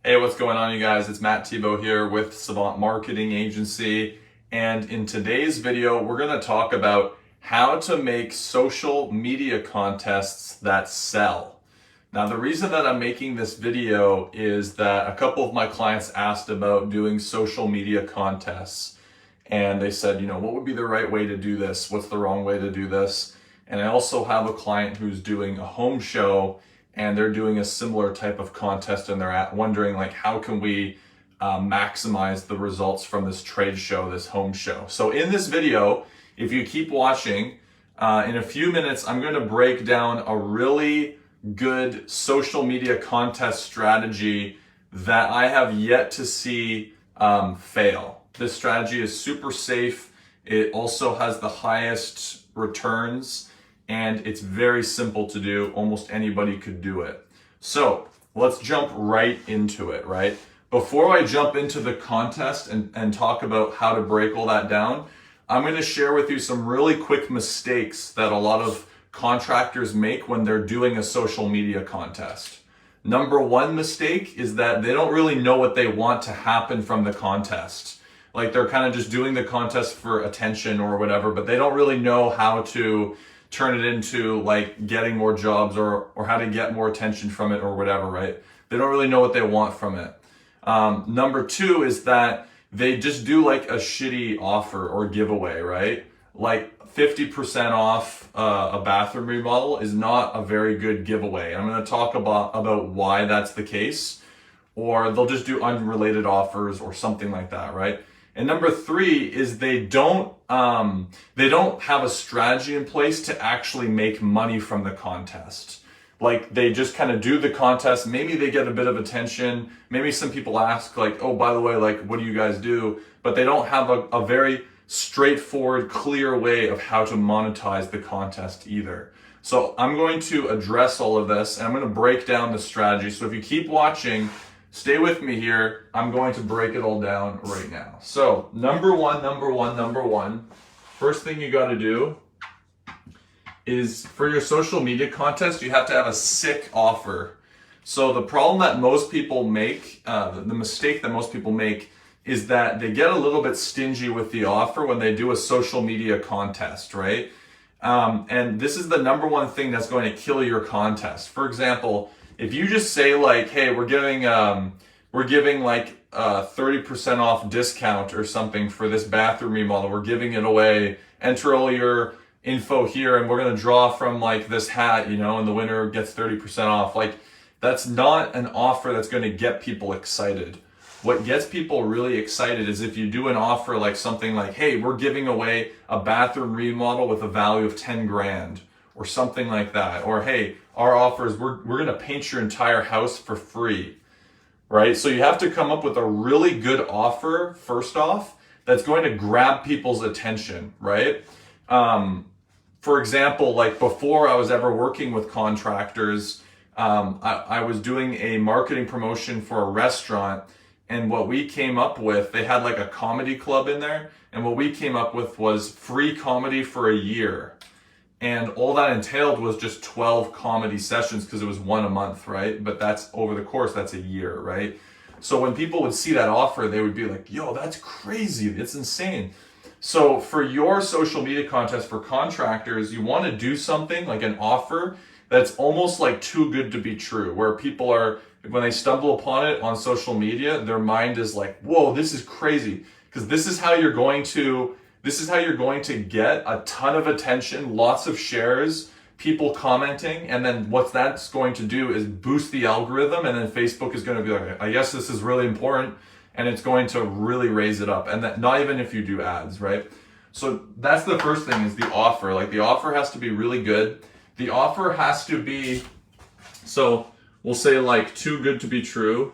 Hey, what's going on, you guys? It's Matt Thibeau here with Savant Marketing Agency. And in today's video, we're going to talk about how to make social media contests that sell. Now, the reason that I'm making this video is that a couple of my clients asked about doing social media contests. And they said, what would be the right way to do this? What's the wrong way to do this? And I also have a client who's doing a home show and they're doing a similar type of contest, and they're wondering how can we maximize the results from this trade show, this home show. So in this video, if you keep watching, in a few minutes, I'm going to break down a really good social media contest strategy that I have yet to see fail. This strategy is super safe. It also has the highest returns. And it's very simple to do. Almost anybody could do it. So let's jump right into it, right? Before I jump into the contest and talk about how to break all that down, I'm going to share with you some really quick mistakes that a lot of contractors make when they're doing a social media contest. Number one mistake is that they don't really know what they want to happen from the contest. They're kind of just doing the contest for attention or whatever, but they don't really know how to turn it into getting more jobs or how to get more attention from it or whatever, right? They don't really know what they want from it. Number two is that they just do a shitty offer or giveaway, right? 50% off a bathroom remodel is not a very good giveaway. I'm going to talk about why that's the case. Or they'll just do unrelated offers or something like that, right? And number three is they don't have a strategy in place to actually make money from the contest. They just kind of do the contest. Maybe they get a bit of attention. Maybe some people ask oh, by the way, what do you guys do? But they don't have a very straightforward, clear way of how to monetize the contest either. So I'm going to address all of this and I'm going to break down the strategy. So if you keep watching, stay with me here. I'm going to break it all down right now. So number one, first thing you got to do is for your social media contest, you have to have a sick offer. So the problem that most people make, the mistake that most people make is that they get a little bit stingy with the offer when they do a social media contest, right? And this is the number one thing that's going to kill your contest. For example, if you just say hey, we're giving 30% off discount or something for this bathroom remodel, we're giving it away, enter all your info here and we're going to draw from this hat, and the winner gets 30% off. That's not an offer that's going to get people excited. What gets people really excited is if you do an offer something hey, we're giving away a bathroom remodel with a value of 10 grand or something like that. Or hey, our offer is we're going to paint your entire house for free, right? So you have to come up with a really good offer first off that's going to grab people's attention, right? For example, before I was ever working with contractors, I was doing a marketing promotion for a restaurant. And what we came up with, they had a comedy club in there. And what we came up with was free comedy for a year. And all that entailed was just 12 comedy sessions because it was one a month, right? But that's over the course, that's a year, right? So when people would see that offer, they would be yo, that's crazy. It's insane. So for your social media contest for contractors, you want to do something an offer that's almost too good to be true, where people are, when they stumble upon it on social media, their mind is whoa, this is crazy. Because this is how you're going to get a ton of attention, lots of shares, people commenting, and then what that's going to do is boost the algorithm, and then Facebook is going to be I guess this is really important, and it's going to really raise it up. And that not even if you do ads, right? So that's the first thing is the offer. The offer has to be really good. The offer has to be, so we'll say too good to be true.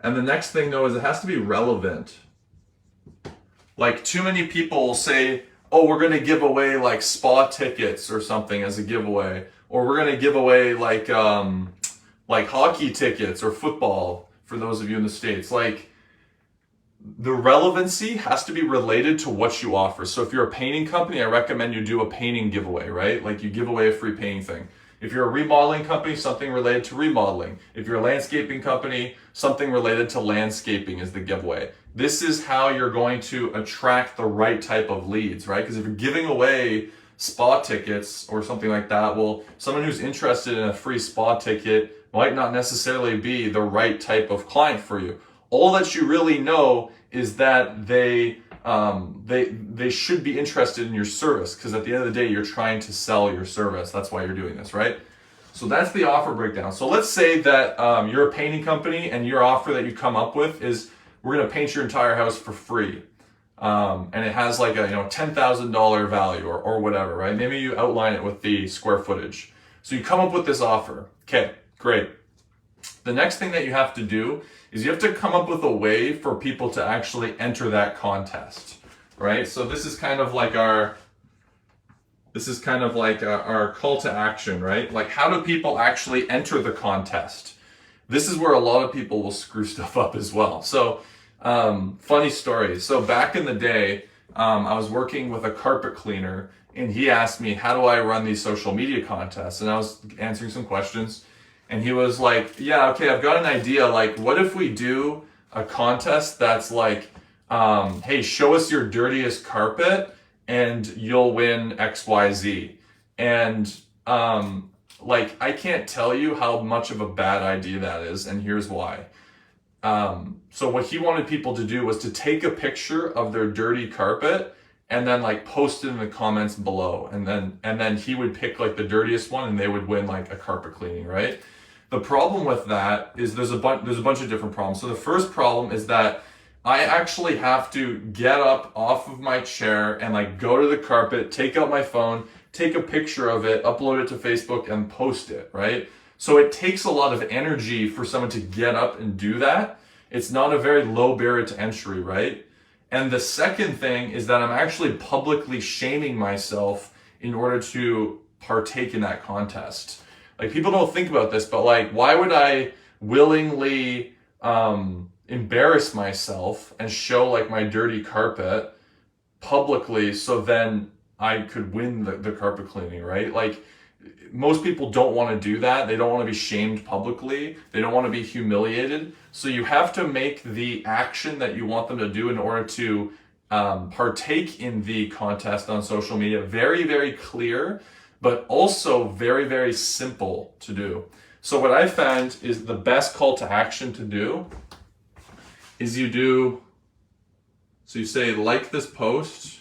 And the next thing though is it has to be relevant. Too many people will say, oh, we're going to give away spa tickets or something as a giveaway, or we're going to give away hockey tickets or football for those of you in the States. The relevancy has to be related to what you offer. So if you're a painting company, I recommend you do a painting giveaway, right? You give away a free painting thing. If you're a remodeling company, something related to remodeling. If you're a landscaping company, something related to landscaping is the giveaway. This is how you're going to attract the right type of leads, right? Because if you're giving away spa tickets or something like that, well, someone who's interested in a free spa ticket might not necessarily be the right type of client for you. All that you really know is that they should be interested in your service, because at the end of the day, you're trying to sell your service. That's why you're doing this, right? So that's the offer breakdown. So let's say that you're a painting company and your offer that you come up with is, we're going to paint your entire house for free. And it has like a $10,000 value or whatever, right? Maybe you outline it with the square footage. So you come up with this offer. Okay, great. The next thing that you have to do is you have to come up with a way for people to actually enter that contest, right? So this is kind of like our call to action, right? Like, how do people actually enter the contest? This is where a lot of people will screw stuff up as well. So funny story. So back in the day, I was working with a carpet cleaner, and he asked me, how do I run these social media contests? And I was answering some questions, and he was like, yeah, okay, I've got an idea. Like, what if we do a contest that's like, hey, show us your dirtiest carpet and you'll win XYZ. And like, I can't tell you how much of a bad idea that is, and here's why. So what he wanted people to do was to take a picture of their dirty carpet and then like post it in the comments below, and then he would pick like the dirtiest one and they would win like a carpet cleaning, right? The problem with that is there's a bunch of different problems. So the first problem is that I actually have to get up off of my chair and like go to the carpet, take out my phone, take a picture of it, upload it to Facebook and post it, right? So it takes a lot of energy for someone to get up and do that. It's not a very low barrier to entry, right? And the second thing is that I'm actually publicly shaming myself in order to partake in that contest. Like, people don't think about this, but like, why would I willingly embarrass myself and show like my dirty carpet publicly so then I could win the carpet cleaning, right? Like, most people don't want to do that. They don't want to be shamed publicly. They don't want to be humiliated. So you have to make the action that you want them to do in order to partake in the contest on social media very, very clear, but also very, very simple to do. So what I found is the best call to action to do is you say, like this post,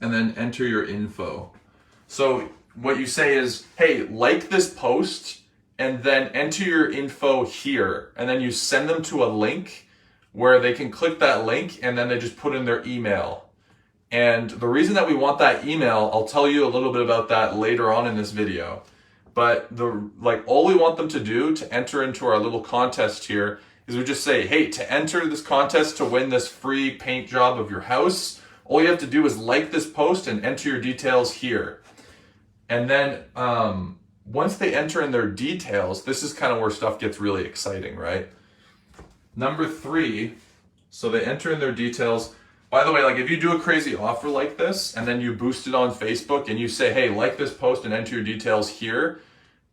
and then enter your info. So what you say is, hey, like this post, and then enter your info here, and then you send them to a link where they can click that link, and then they just put in their email. And the reason that we want that email, I'll tell you a little bit about that later on in this video. But all we want them to do to enter into our little contest here is we just say, hey, to enter this contest to win this free paint job of your house, all you have to do is like this post and enter your details here. And then once they enter in their details, this is kind of where stuff gets really exciting, right? Number 3, so they enter in their details. By the way, like, if you do a crazy offer like this and then you boost it on Facebook and you say, hey, like this post and enter your details here,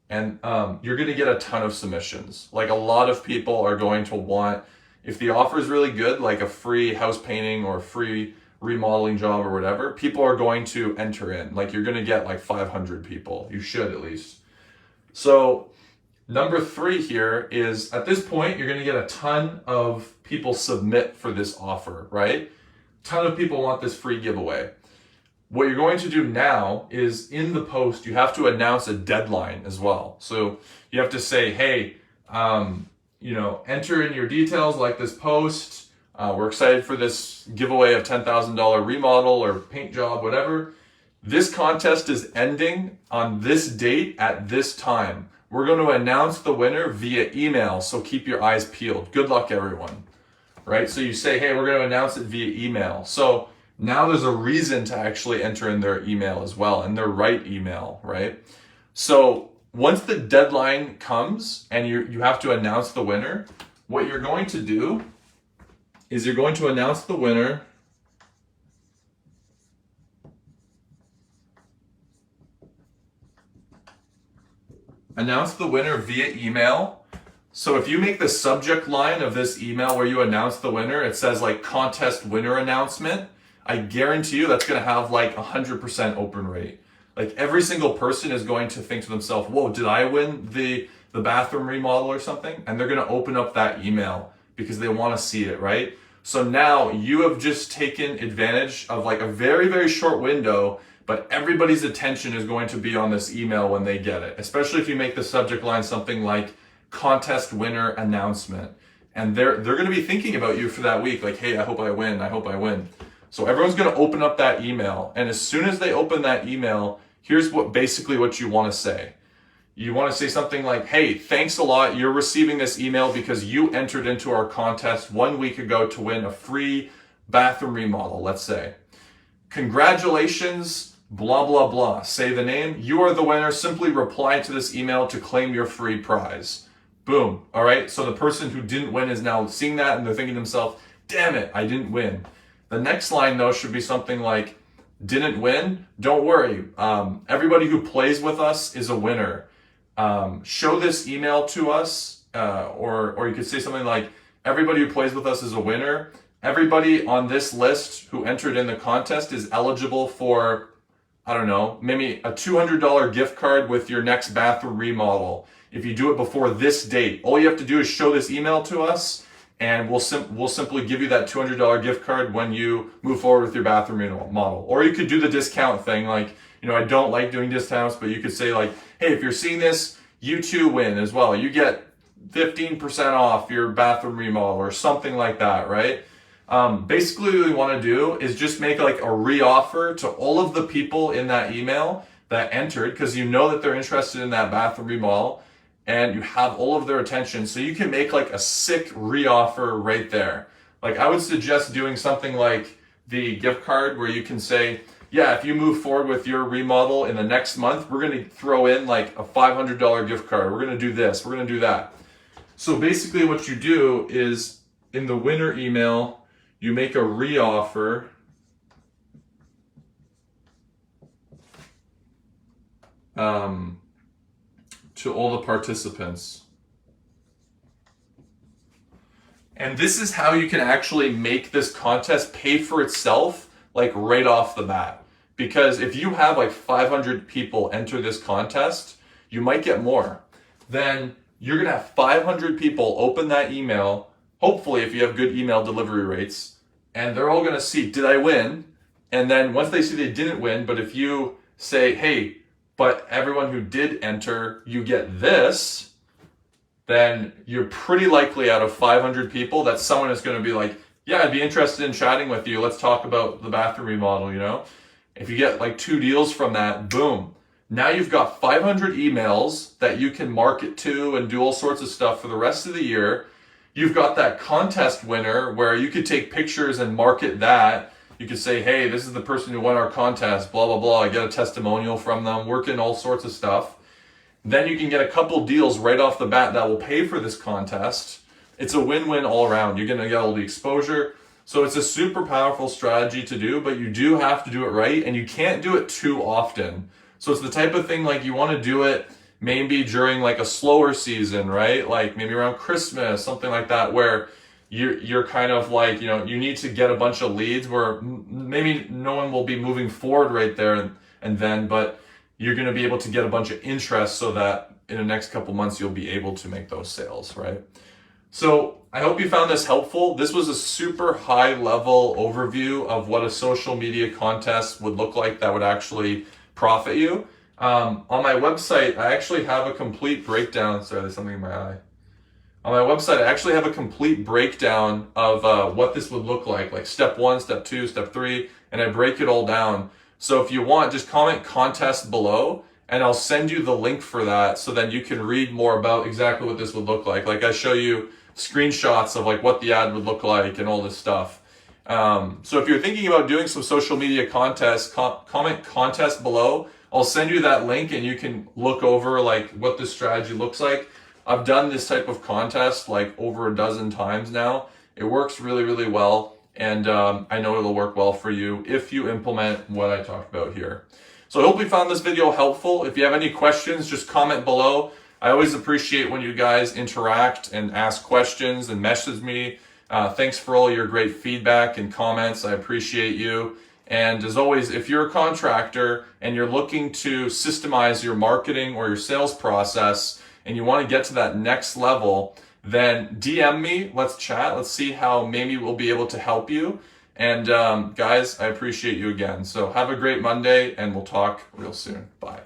and you're going to get a ton of submissions. Like, a lot of people are going to want, if the offer is really good, like a free house painting or a free remodeling job or whatever, people are going to enter in. Like, you're going to get like 500 people. You should, at least. So number 3 here is, at this point, you're going to get a ton of people submit for this offer, right? Ton of people want this free giveaway. What you're going to do now is, in the post, you have to announce a deadline as well. So you have to say, hey, enter in your details, like this post. We're excited for this giveaway of $10,000 remodel or paint job, whatever. This contest is ending on this date at this time. We're going to announce the winner via email, so keep your eyes peeled. Good luck, everyone. Right? So you say, hey, we're going to announce it via email. So now there's a reason to actually enter in their email as well, and their right email, right? So once the deadline comes and you have to announce the winner, what you're going to do is you're going to announce the winner Announce the winner via email. So if you make the subject line of this email where you announce the winner, it says like contest winner announcement, I guarantee you that's going to have like 100% open rate. Like every single person is going to think to themselves, whoa, did I win the bathroom remodel or something? And they're going to open up that email because they want to see it, right? So now you have just taken advantage of like a very, very short window, but everybody's attention is going to be on this email when they get it, especially if you make the subject line something like contest winner announcement. And they're going to be thinking about you for that week. Like, hey, I hope I win. I hope I win. So everyone's going to open up that email. And as soon as they open that email, here's basically what you want to say. You want to say something like, hey, thanks a lot. You're receiving this email because you entered into our contest 1 week ago to win a free bathroom remodel, let's say. Congratulations, blah, blah, blah. Say the name. You are the winner. Simply reply to this email to claim your free prize. Boom. All right. So the person who didn't win is now seeing that and they're thinking to themselves, damn it, I didn't win. The next line, though, should be something like, didn't win? Don't worry. Everybody who plays with us is a winner. Show this email to us, or you could say something like, everybody who plays with us is a winner. Everybody on this list who entered in the contest is eligible for, I don't know, maybe a $200 gift card with your next bathroom remodel. If you do it before this date, all you have to do is show this email to us, and we'll simply give you that $200 gift card when you move forward with your bathroom remodel. Or you could do the discount thing, like, I don't like doing discounts, but you could say like, hey, if you're seeing this, you too win as well. You get 15% off your bathroom remodel or something like that, right? Basically what we want to do is just make like a re-offer to all of the people in that email that entered, because you know that they're interested in that bathroom remodel and you have all of their attention. So you can make like a sick re-offer right there. Like I would suggest doing something like the gift card where you can say, yeah, if you move forward with your remodel in the next month, we're going to throw in like a $500 gift card. We're going to do this. We're going to do that. So basically what you do is in the winner email, you make a re-offer to all the participants. And this is how you can actually make this contest pay for itself, like right off the bat. Because if you have like 500 people enter this contest, you might get more. Then you're going to have 500 people open that email, hopefully if you have good email delivery rates, and they're all going to see, did I win? And then once they see they didn't win, but if you say, hey, but everyone who did enter, you get this, then you're pretty likely out of 500 people that someone is going to be like, yeah, I'd be interested in chatting with you. Let's talk about the bathroom remodel, If you get like 2 deals from that, boom. Now you've got 500 emails that you can market to and do all sorts of stuff for the rest of the year. You've got that contest winner where you could take pictures and market that. You could say, hey, this is the person who won our contest, blah, blah, blah. I get a testimonial from them, working all sorts of stuff. Then you can get a couple deals right off the bat that will pay for this contest. It's a win-win all around. You're going to get all the exposure. So it's a super powerful strategy to do, but you do have to do it right, and you can't do it too often. So it's the type of thing like you want to do it maybe during like a slower season, right? Like maybe around Christmas, something like that, where you're kind of like, you need to get a bunch of leads where maybe no one will be moving forward right there and then, but you're going to be able to get a bunch of interest so that in the next couple months you'll be able to make those sales, right? So I hope you found this helpful. This was a super high level overview of what a social media contest would look like that would actually profit you. On my website, I actually have a complete breakdown. Sorry, there's something in my eye. On my website, I actually have a complete breakdown of what this would look like step 1, step 2, step 3, and I break it all down. So if you want, just comment contest below and I'll send you the link for that so then you can read more about exactly what this would look like. Like I show you screenshots of like what the ad would look like and all this stuff. So if you're thinking about doing some social media contests, comment contest below. I'll send you that link and you can look over like what this strategy looks like. I've done this type of contest like over a dozen times now. It works really, really well. And I know it'll work well for you if you implement what I talked about here. So I hope you found this video helpful. If you have any questions, just comment below. I always appreciate when you guys interact and ask questions and message me. Thanks for all your great feedback and comments. I appreciate you. And as always, if you're a contractor and you're looking to systemize your marketing or your sales process and you want to get to that next level, then DM me, let's chat, let's see how maybe we'll be able to help you. And guys, I appreciate you again. So have a great Monday and we'll talk real soon. Bye.